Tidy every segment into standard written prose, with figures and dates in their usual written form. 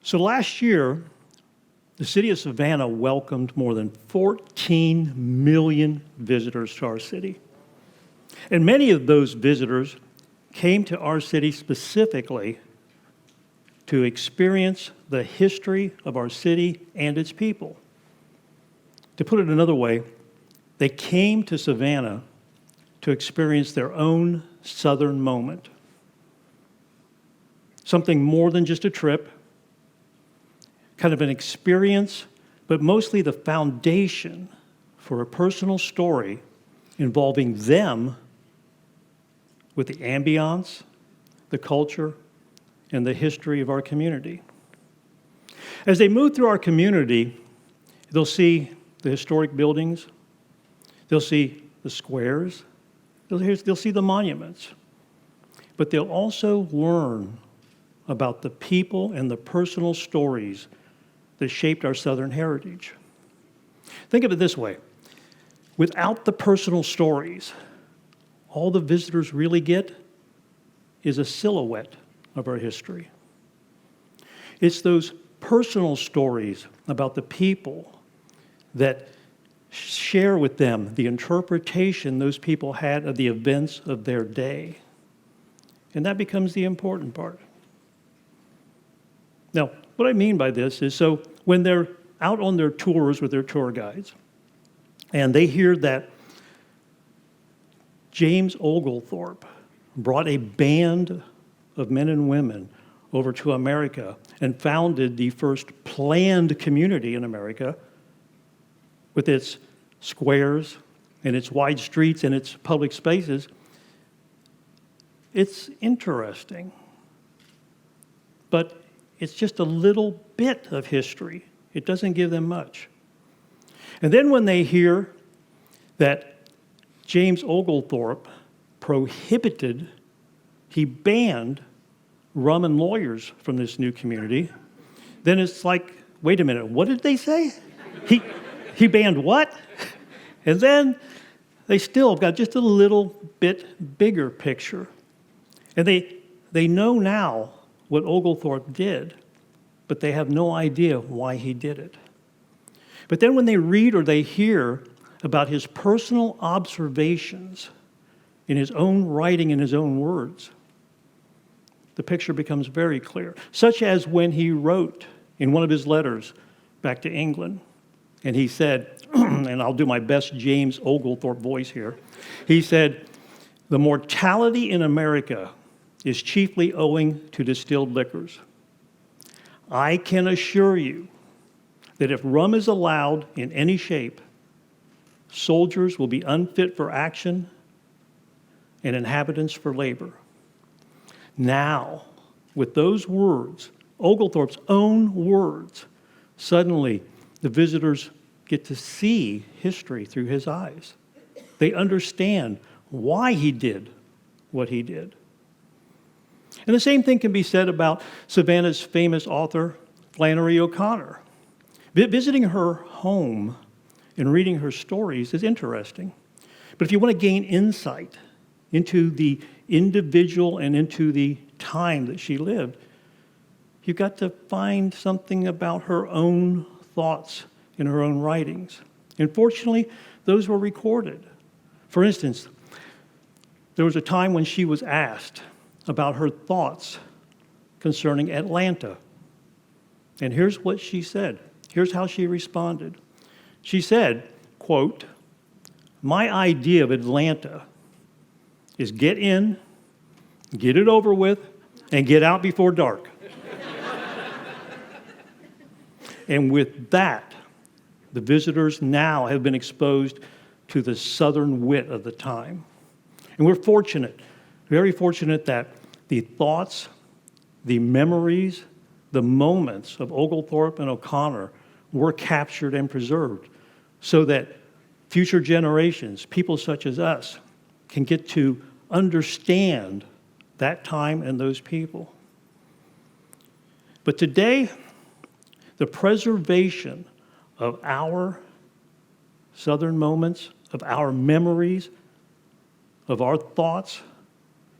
So last year, the city of Savannah welcomed more than 14 million visitors to our city. And many of those visitors came to our city specifically to experience the history of our city and its people. To put it another way, they came to Savannah to experience their own Southern moment. Something more than just a trip, kind of an experience, but mostly the foundation for a personal story involving them with the ambiance, the culture, and the history of our community. As they move through our community, they'll see the historic buildings, they'll see the squares, they'll see the monuments, but they'll also learn about the people and the personal stories that shaped our Southern heritage. Think of it this way. Without the personal stories, all the visitors really get is a silhouette of our history. It's those personal stories about the people that share with them the interpretation those people had of the events of their day. And that becomes the important part. Now, what I mean by this is, so when they're out on their tours with their tour guides, and they hear that James Oglethorpe brought a band of men and women over to America and founded the first planned community in America with its squares and its wide streets and its public spaces, it's interesting. But it's just a little bit of history. It doesn't give them much. And then when they hear that James Oglethorpe he banned rum and lawyers from this new community, then it's like, wait a minute, what did they say? He banned what? And then they still have got just a little bit bigger picture. And they know now what Oglethorpe did, but they have no idea why he did it. But then when they read or they hear about his personal observations in his own writing, in his own words, the picture becomes very clear. Such as when he wrote in one of his letters back to England, and he said, and I'll do my best James Oglethorpe voice here, he said, "The mortality in America is chiefly owing to distilled liquors. I can assure you that if rum is allowed in any shape, soldiers will be unfit for action and inhabitants for labor." Now, with those words, Oglethorpe's own words, suddenly the visitors get to see history through his eyes. They understand why he did what he did. And the same thing can be said about Savannah's famous author, Flannery O'Connor. Visiting her home and reading her stories is interesting. But if you want to gain insight into the individual and into the time that she lived, you've got to find something about her own thoughts in her own writings. And fortunately, those were recorded. For instance, there was a time when she was asked about her thoughts concerning Atlanta. And here's what she said. Here's how she responded. She said, quote, "My idea of Atlanta is get in, get it over with, and get out before dark." And with that, the visitors now have been exposed to the Southern wit of the time. And we're fortunate, very fortunate that the thoughts, the memories, the moments of Oglethorpe and O'Connor were captured and preserved so that future generations, people such as us, can get to understand that time and those people. But today, the preservation of our Southern moments, of our memories, of our thoughts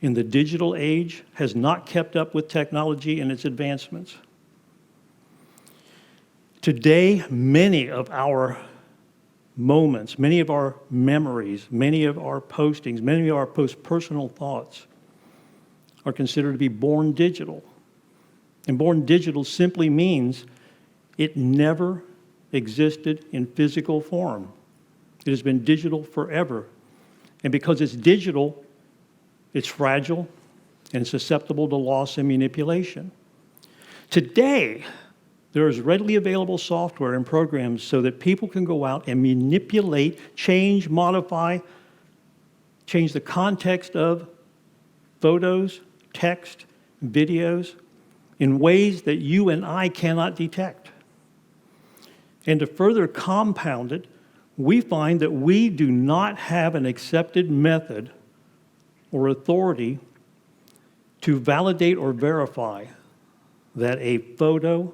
in the digital age has not kept up with technology and its advancements. Today, many of our moments, many of our memories, many of our postings, many of our personal thoughts are considered to be born digital. And born digital simply means it never existed in physical form. It has been digital forever. And because it's digital, it's fragile and susceptible to loss and manipulation. Today, there is readily available software and programs so that people can go out and manipulate, change, modify, change the context of photos, text, videos in ways that you and I cannot detect. And to further compound it, we find that we do not have an accepted method or authority to validate or verify that a photo,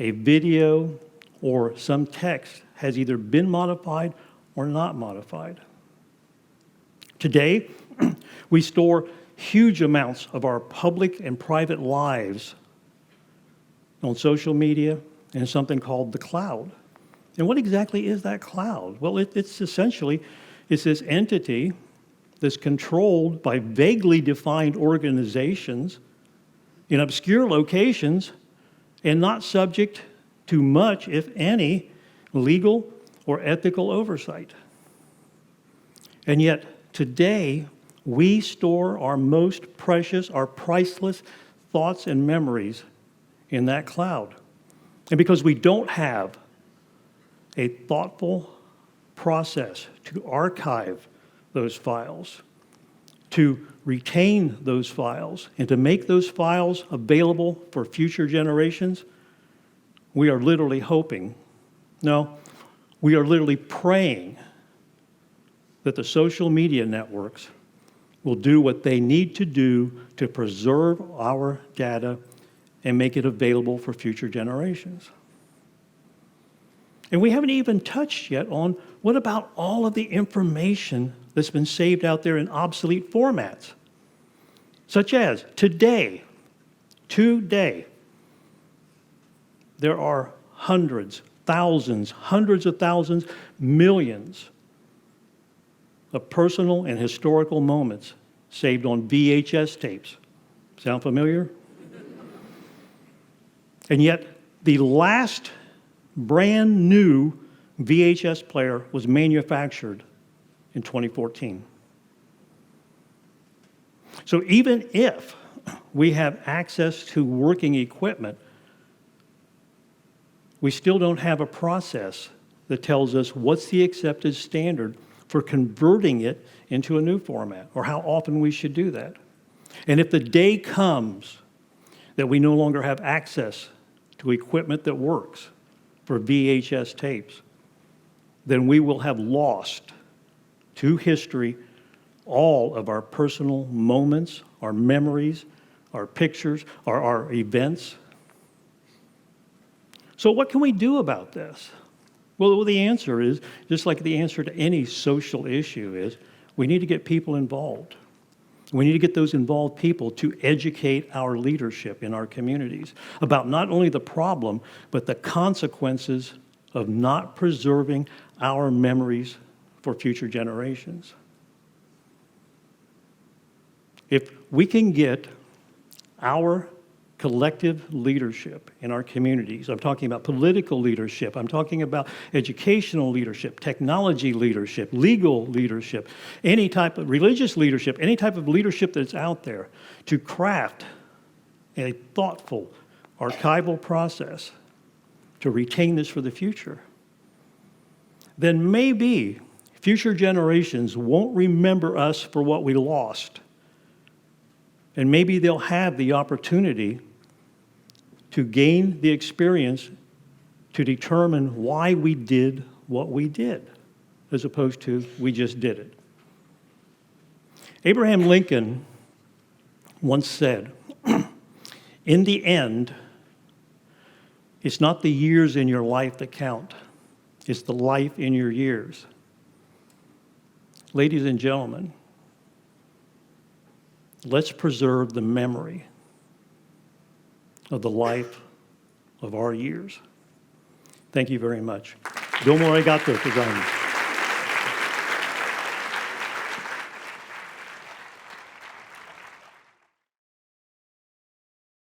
a video, or some text has either been modified or not modified. Today, we store huge amounts of our public and private lives on social media and something called the cloud. And what exactly is that cloud? Well, it's essentially this entity that's controlled by vaguely defined organizations in obscure locations and not subject to much, if any, legal or ethical oversight. And yet, today, we store our most precious, our priceless thoughts and memories in that cloud. And because we don't have a thoughtful process to archive those files, to retain those files, and to make those files available for future generations, we are literally hoping, no, we are literally praying that the social media networks will do what they need to do to preserve our data and make it available for future generations. And we haven't even touched yet on what about all of the information that's been saved out there in obsolete formats, such as today, there are hundreds of thousands, millions of personal and historical moments saved on VHS tapes. Sound familiar? And yet, the last brand new VHS player was manufactured in 2014. So even if we have access to working equipment, we still don't have a process that tells us what's the accepted standard for converting it into a new format, or how often we should do that. And if the day comes that we no longer have access to equipment that works for VHS tapes, then we will have lost to history all of our personal moments, our memories, our pictures, our events. So what can we do about this? Well, the answer is, just like the answer to any social issue is, we need to get people involved. We need to get those involved people to educate our leadership in our communities about not only the problem, but the consequences of not preserving our memories for future generations. If we can get our collective leadership in our communities, I'm talking about political leadership, I'm talking about educational leadership, technology leadership, legal leadership, any type of religious leadership, any type of leadership that's out there, to craft a thoughtful archival process to retain this for the future, then maybe future generations won't remember us for what we lost. And maybe they'll have the opportunity to gain the experience to determine why we did what we did, as opposed to we just did it. Abraham Lincoln once said, "In the end, it's not the years in your life that count. It's the life in your years." Ladies and gentlemen, let's preserve the memory of the life of our years. Thank you very much.どうもありがとうございます。